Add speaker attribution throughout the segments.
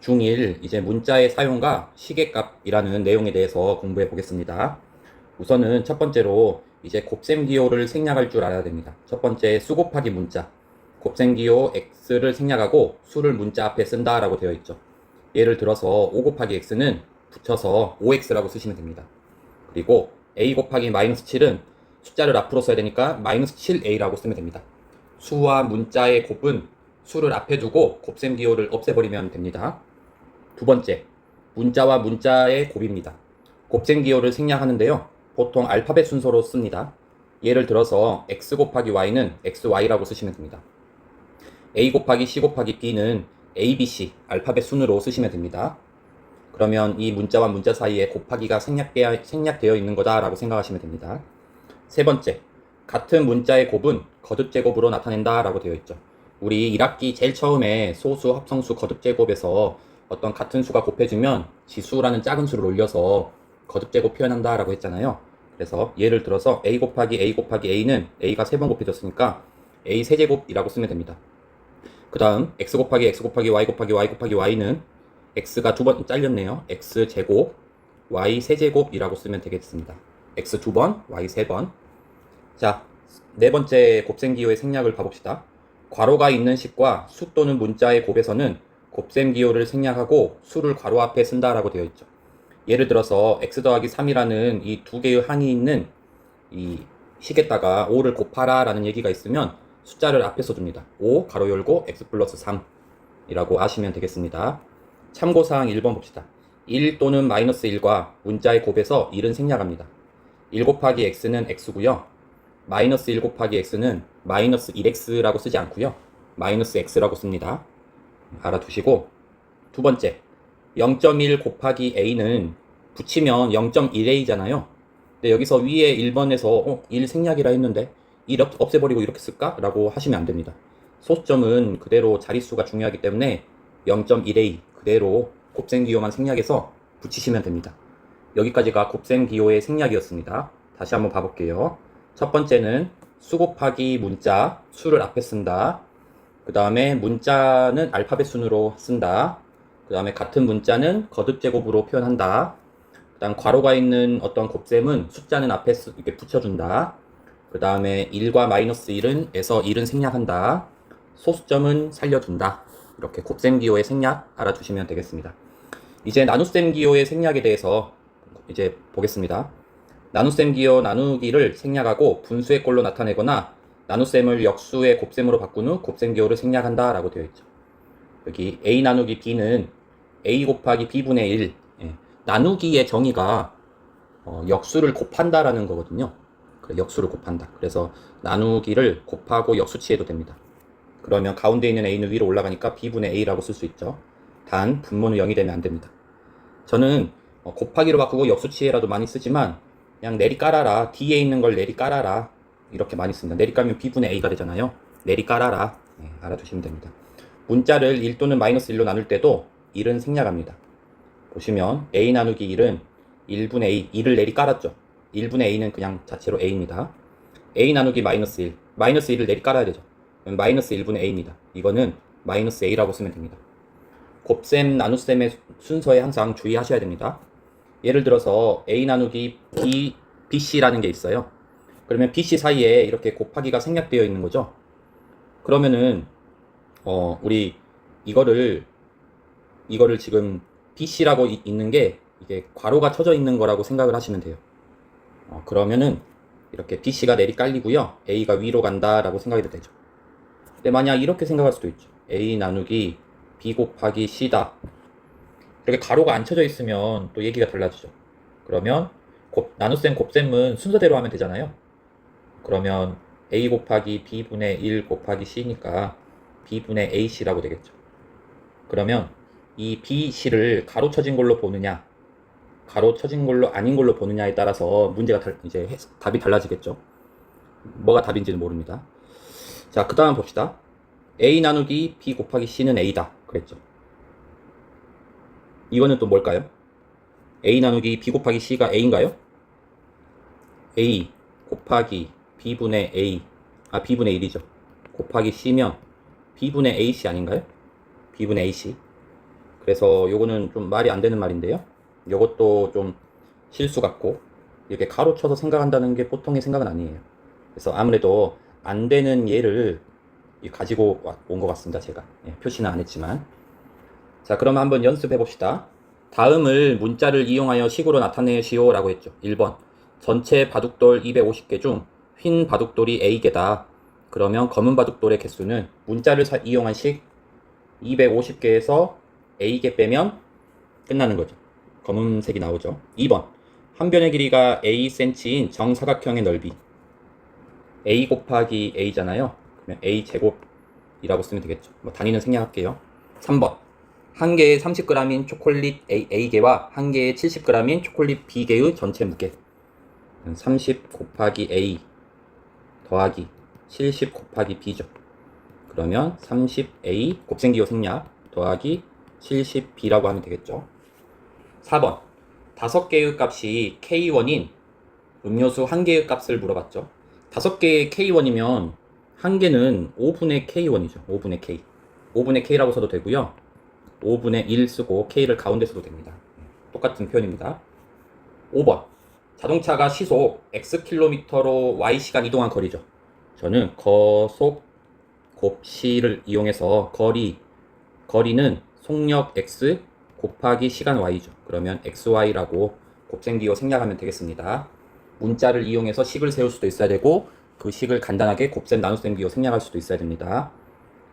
Speaker 1: 중1 이제 문자의 사용과 시계값이라는 내용에 대해서 공부해 보겠습니다. 우선은 첫 번째로 이제 곱셈기호를 생략할 줄 알아야 됩니다. 첫 번째 수 곱하기 문자. 곱셈기호 x를 생략하고 수를 문자 앞에 쓴다라고 되어 있죠. 예를 들어서 5 곱하기 x는 붙여서 5x라고 쓰시면 됩니다. 그리고 a 곱하기 마이너스 7은 숫자를 앞으로 써야 되니까 마이너스 7a라고 쓰면 됩니다. 수와 문자의 곱은 수를 앞에 두고 곱셈기호를 없애버리면 됩니다. 두 번째, 문자와 문자의 곱입니다. 곱셈기호를 생략하는데요. 보통 알파벳 순서로 씁니다. 예를 들어서 x 곱하기 y는 xy라고 쓰시면 됩니다. a 곱하기 c 곱하기 b는 abc 알파벳 순으로 쓰시면 됩니다. 그러면 이 문자와 문자 사이에 곱하기가 생략되어 있는 거다라고 생각하시면 됩니다. 세 번째, 같은 문자의 곱은 거듭제곱으로 나타낸다라고 되어 있죠. 우리 1학기 제일 처음에 소수, 합성수, 거듭제곱에서 어떤 같은 수가 곱해지면 지수라는 작은 수를 올려서 거듭제곱 표현한다라고 했잖아요. 그래서 예를 들어서 a 곱하기 a 곱하기 a는 a가 3번 곱해졌으니까 a 세제곱이라고 쓰면 됩니다. 그 다음 x 곱하기 x 곱하기 y 곱하기 y 곱하기 y는 x가 2번 잘렸네요. x 제곱 y 세제곱이라고 쓰면 되겠습니다. x 2번 y 3번. 자, 네 번째 곱셈기호의 생략을 봐봅시다. 괄호가 있는 식과 수 또는 문자의 곱에서는 곱셈기호를 생략하고 수를 괄호 앞에 쓴다라고 되어 있죠. 예를 들어서 x 더하기 3이라는 이 두 개의 항이 있는 이 식에다가 5를 곱하라 라는 얘기가 있으면 숫자를 앞에 써줍니다. 5 가로 열고 x 플러스 3 이라고 하시면 되겠습니다. 참고사항 1번 봅시다. 1 또는 마이너스 1과 문자의 곱에서 1은 생략합니다. 1 곱하기 x는 x고요. 마이너스 1 곱하기 x는 마이너스 1x라고 쓰지 않고요. 마이너스 x라고 씁니다. 알아두시고, 두 번째 0.1 곱하기 a는 붙이면 0.1a잖아요. 근데 여기서 위에 1번에서 1 생략이라 했는데 1 없애버리고 이렇게 쓸까? 라고 하시면 안 됩니다. 소수점은 그대로 자릿수가 중요하기 때문에 0.1a 그대로 곱셈기호만 생략해서 붙이시면 됩니다. 여기까지가 곱셈기호의 생략이었습니다. 다시 한번 봐볼게요. 첫 번째는 수 곱하기 문자, 수를 앞에 쓴다. 그 다음에 문자는 알파벳 순으로 쓴다. 그 다음에 같은 문자는 거듭제곱으로 표현한다. 그 다음 괄호가 있는 어떤 곱셈은 숫자는 앞에 이렇게 붙여준다. 그 다음에 1과 마이너스 1에서 1은 생략한다. 소수점은 살려둔다. 이렇게 곱셈기호의 생략 알아두시면 되겠습니다. 이제 나눗셈기호의 생략에 대해서 이제 보겠습니다. 나눗셈기호 나누기를 생략하고 분수의 꼴로 나타내거나 나눗셈을 역수의 곱셈으로 바꾼 후 곱셈기호를 생략한다 라고 되어 있죠. 여기 a 나누기 b는 a 곱하기 b분의 1 나누기의 정의가 역수를 곱한다 라는 거거든요. 역수를 곱한다. 그래서 나누기를 곱하고 역수치해도 됩니다. 그러면 가운데 있는 a는 위로 올라가니까 b분의 a라고 쓸 수 있죠. 단 분모는 0이 되면 안 됩니다. 저는 곱하기로 바꾸고 역수치해라도 많이 쓰지만 그냥 내리 깔아라. 뒤에 있는 걸 내리 깔아라. 이렇게 많이 씁니다. 내리 깔면 b분의 a가 되잖아요. 내리 깔아라. 알아두시면 됩니다. 문자를 1 또는 마이너스 1로 나눌 때도 1은 생략합니다. 보시면 a 나누기 1은 1분의 a, 1을 내리 깔았죠. 1분의 a는 그냥 자체로 a입니다. a 나누기 마이너스 1, 마이너스 1을 내리 깔아야 되죠. 마이너스 1분의 a입니다. 이거는 마이너스 a라고 쓰면 됩니다. 곱셈, 나눗셈의 순서에 항상 주의하셔야 됩니다. 예를 들어서 a 나누기 b, bc라는 게 있어요. 그러면 bc 사이에 이렇게 곱하기가 생략되어 있는 거죠. 그러면은 우리 이거를 지금 bc라고 있는 게 이게 괄호가 쳐져 있는 거라고 생각을 하시면 돼요. 그러면은 이렇게 bc가 내리 깔리고요. a가 위로 간다라고 생각이 되죠. 근데 만약 이렇게 생각할 수도 있죠. a 나누기 b 곱하기 c다. 이렇게 가로가 안 쳐져 있으면 또 얘기가 달라지죠. 그러면 나눗셈 곱셈은 순서대로 하면 되잖아요. 그러면 a 곱하기 b분의 1 곱하기 c니까 b분의 ac라고 되겠죠. 그러면 이 bc를 가로 쳐진 걸로 보느냐 가로 쳐진 걸로 아닌 걸로 보느냐에 따라서 문제가 이제 답이 달라지겠죠. 뭐가 답인지는 모릅니다. 자, 그 다음 봅시다. a 나누기 b 곱하기 c는 a다 그랬죠. 이거는 또 뭘까요? a 나누기 b 곱하기 c가 a인가요? a 곱하기 b분의 a, b분의 1이죠. 곱하기 c면 b분의 ac 아닌가요? b분의 ac. 그래서 요거는 좀 말이 안 되는 말인데요. 요것도 좀 실수 같고, 이렇게 가로 쳐서 생각한다는 게 보통의 생각은 아니에요. 그래서 아무래도 안 되는 예를 가지고 온 것 같습니다, 제가. 예, 표시는 안 했지만. 자, 그럼 한번 연습해 봅시다. 다음을 문자를 이용하여 식으로 나타내시오 라고 했죠. 1번. 전체 바둑돌 250개 중 흰 바둑돌이 A개다. 그러면 검은 바둑돌의 개수는 문자를 이용한 식 250개에서 A개 빼면 끝나는 거죠. 검은색이 나오죠. 2번. 한 변의 길이가 A cm인 정사각형의 넓이. A 곱하기 A잖아요. 그러면 A 제곱이라고 쓰면 되겠죠. 뭐 단위는 생략할게요. 3번. 한 개에 30g인 초콜릿 A개와 한 개에 70g인 초콜릿 B개의 전체 무게. 30 곱하기 A 더하기 70 곱하기 B죠. 그러면 30A 곱셈기호 생략 더하기 70B라고 하면 되겠죠. 4번. 5개의 값이 K1인 음료수 1개의 값을 물어봤죠. 5개의 K1이면 한 개는 5분의 K1이죠. 5분의 K. 5분의 K라고 써도 되고요. 5분의 1 쓰고 K를 가운데 써도 됩니다. 똑같은 표현입니다. 5번. 자동차가 시속 Xkm로 Y시간 이동한 거리죠. 저는 거속 곱시를 이용해서 거리는 속력 X 곱하기 시간 Y죠. 그러면 XY라고 곱셈기호 생략하면 되겠습니다. 문자를 이용해서 식을 세울 수도 있어야 되고 그 식을 간단하게 곱셈 나눗셈 기호 생략할 수도 있어야 됩니다.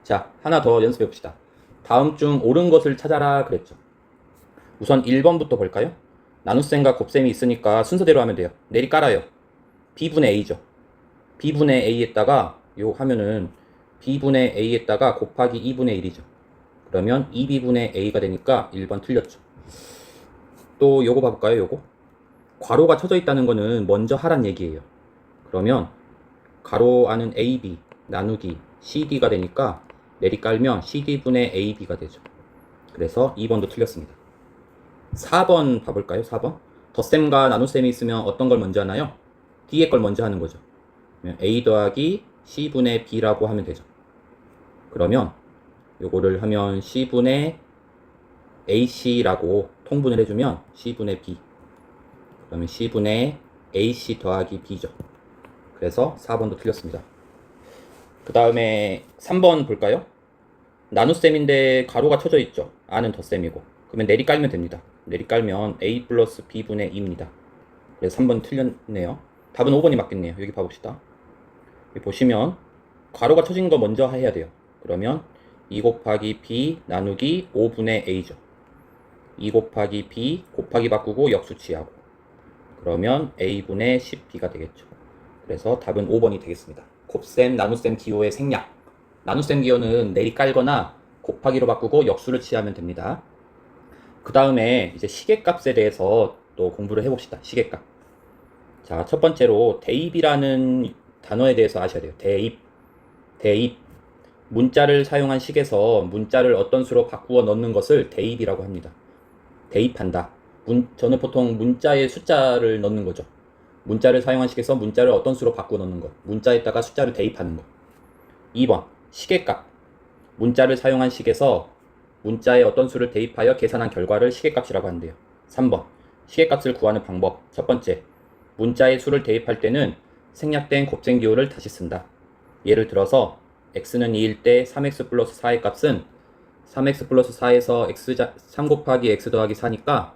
Speaker 1: 자, 하나 더 연습해 봅시다. 다음 중 옳은 것을 찾아라 그랬죠. 우선 1번부터 볼까요? 나눗셈과 곱셈이 있으니까 순서대로 하면 돼요. 내리 깔아요. B분의 A죠. B분의 A에다가 요 하면은 B분의 A에다가 곱하기 2분의 1이죠. 그러면 2B분의 A가 되니까 1번 틀렸죠. 또 요거 봐볼까요? 요거 괄호가 쳐져 있다는 거는 먼저 하란 얘기예요. 그러면 가로 안은 AB 나누기 CD가 되니까 내리 깔면 CD분의 AB가 되죠. 그래서 2번도 틀렸습니다. 4번 봐볼까요? 4번. 덧셈과 나눗셈이 있으면 어떤 걸 먼저 하나요? 뒤에 걸 먼저 하는 거죠. A 더하기 C분의 B라고 하면 되죠. 그러면 요거를 하면 C분의 AC라고 통분을 해주면 C분의 B. 그러면 C분의 AC 더하기 B죠. 그래서 4번도 틀렸습니다. 그 다음에 3번 볼까요? 나눗셈인데 가로가 쳐져 있죠. R은 덧셈이고. 그러면 내리 깔면 됩니다. 내리 깔면 A 플러스 B분의 2입니다. 그래서 3번 틀렸네요. 답은 5번이 맞겠네요. 여기 봐봅시다. 여기 보시면 가로가 쳐진 거 먼저 해야 돼요. 그러면 2 곱하기 B 나누기 5분의 A죠. 2 곱하기 B 곱하기 바꾸고 역수치하고 그러면 A분의 10B가 되겠죠. 그래서 답은 5번이 되겠습니다. 곱셈, 나눗셈 기호의 생략. 나눗셈 기호는 내리 깔거나 곱하기로 바꾸고 역수를 취하면 됩니다. 그 다음에 이제 시계값에 대해서 또 공부를 해봅시다. 시계값. 자, 첫 번째로 대입이라는 단어에 대해서 아셔야 돼요. 대입. 문자를 사용한 식에서 문자를 어떤 수로 바꾸어 넣는 것을 대입이라고 합니다. 대입한다. 저는 보통 문자에 숫자를 넣는 거죠. 문자를 사용한 식에서 문자를 어떤 수로 바꾸어 넣는 것. 문자에다가 숫자를 대입하는 것. 2번. 시계값. 문자를 사용한 식에서 문자에 어떤 수를 대입하여 계산한 결과를 시계값이라고 한대요. 3번. 시계값을 구하는 방법. 첫 번째. 문자에 수를 대입할 때는 생략된 곱셈 기호를 다시 쓴다. 예를 들어서 x는 2일 때 3x 플러스 4의 값은 3x 플러스 4에서 3 곱하기 x 더하기 4니까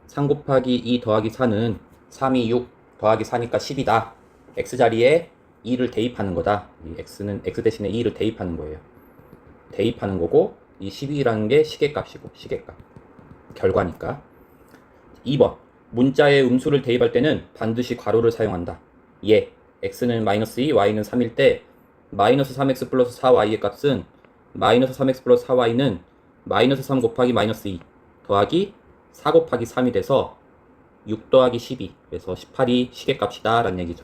Speaker 1: 3 곱하기 2 더하기 4는 3이 6 더하기 4니까 10이다. x 자리에 2를 대입하는 거다. 이 x는 x 대신에 2를 대입하는 거예요. 대입하는 거고 이 12라는 게 시계값이고 시계값. 결과니까. 2번. 문자에 음수를 대입할 때는 반드시 괄호를 사용한다. 예. x는 마이너스 2, y는 3일 때 마이너스 3x 플러스 4y의 값은 마이너스 3x 플러스 4y는 마이너스 3 곱하기 마이너스 2 더하기 4 곱하기 3이 돼서 6 더하기 12 그래서 18이 시계값이다 라는 얘기죠.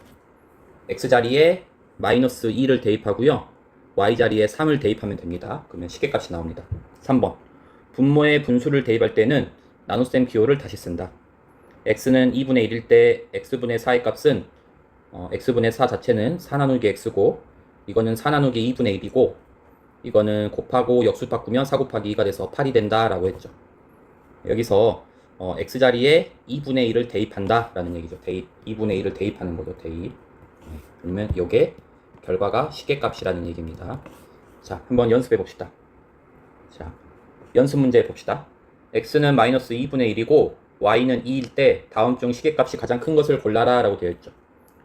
Speaker 1: x자리에 마이너스 2를 대입하고요. y자리에 3을 대입하면 됩니다. 그러면 시계값이 나옵니다. 3번. 분모에 분수를 대입할 때는 나눗셈 기호를 다시 쓴다. x는 2분의 1일 때 x분의 4의 값은 x분의 4 자체는 4 나누기 x고 이거는 4 나누기 2분의 1이고 이거는 곱하고 역수 바꾸면 4 곱하기 2가 돼서 8이 된다 라고 했죠. 여기서 x자리에 2분의 1을 대입한다 라는 얘기죠. 대입, 2분의 1을 대입하는 거죠. 대입. 그러면 이게 결과가 시계값이라는 얘기입니다. 자, 한번 연습해 봅시다. 자, 연습 문제 봅시다. x는 마이너스 2분의 1이고 y는 2일 때 다음 중 시계값이 가장 큰 것을 골라라 라고 되어 있죠.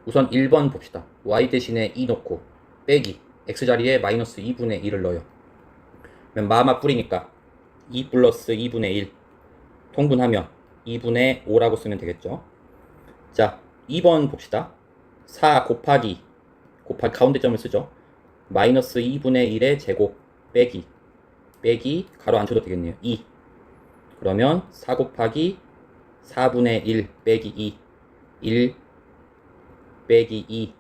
Speaker 1: 우선 1번 봅시다. y 대신에 2 넣고 빼기 x자리에 마이너스 2분의 1을 넣어요. 그러면 마마 뿌리니까 2 플러스 2분의 1 통분하면 2분의 5라고 쓰면 되겠죠. 자, 2번 봅시다. 4 곱하기 가운데점을 쓰죠. 마이너스 2분의 1의 제곱 빼기 가로 안 쳐도 되겠네요. 2. 그러면 4 곱하기 4분의 1 빼기 2 1 빼기 2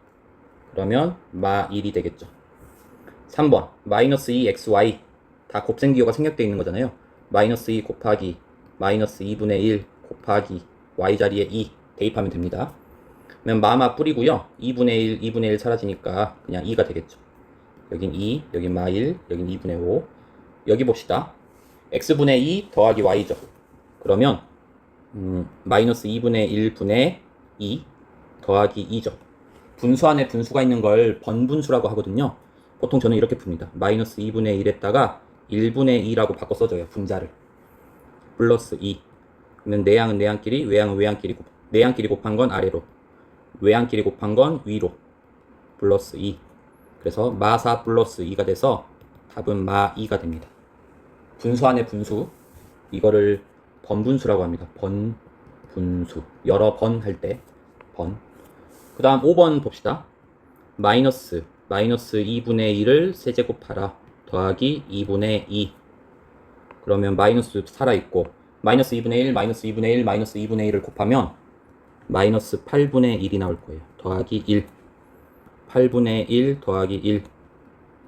Speaker 1: 그러면 마 1이 되겠죠. 3번 마이너스 2xy 다 곱셈기호가 생략되어 있는 거잖아요. 마이너스 2 곱하기 마이너스 2분의 1 곱하기 y자리에 2 대입하면 됩니다. 그러면 마마 뿌리고요. 2분의 1 사라지니까 그냥 2가 되겠죠. 여긴 2, 여긴 마 1, 여긴 2분의 5. 여기 봅시다. x분의 2 더하기 y죠. 그러면 마이너스 2분의 1분의 2 더하기 2죠. 분수 안에 분수가 있는 걸 번분수라고 하거든요. 보통 저는 이렇게 풉니다. 마이너스 2분의 1에다가 1분의 2라고 바꿔 써줘요. 분자를. 플러스 2. 그러면 내양은 내양끼리, 외양은 외양끼리 내양끼리 곱한 건 아래로, 외양끼리 곱한 건 위로. 플러스 2. 그래서 마4 플러스 2가 돼서 답은 마2가 됩니다. 분수 안에 분수. 이거를 번분수라고 합니다. 번분수. 여러 번 할 때 번. 그 다음 5번 봅시다. 마이너스 2분의 1을 세제곱하라 더하기 2분의 2. 그러면 마이너스 살아있고 마이너스 2분의 1, 마이너스 2분의 1, 마이너스 2분의 1을 곱하면 마이너스 8분의 1이 나올 거예요. 더하기 1. 8분의 1 더하기 1.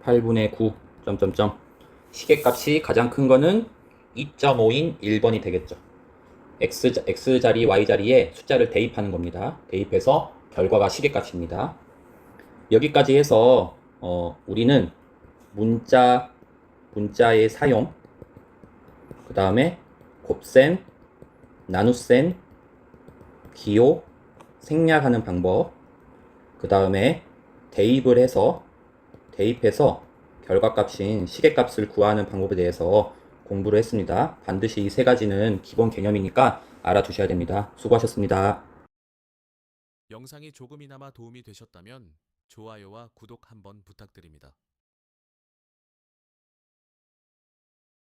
Speaker 1: 8분의 9. 점점점. 시계값이 가장 큰 거는 2.5인 1번이 되겠죠. x자리, y자리에 숫자를 대입하는 겁니다. 대입해서 결과가 시계값입니다. 여기까지 해서 우리는 문자의 사용, 그 다음에 곱셈, 나눗셈, 기호, 생략하는 방법, 그 다음에 대입해서 결과값인 시계값을 구하는 방법에 대해서 공부를 했습니다. 반드시 이 세 가지는 기본 개념이니까 알아두셔야 됩니다. 수고하셨습니다.
Speaker 2: 영상이 조금이나마 도움이 되셨다면 좋아요와 구독 한번 부탁드립니다.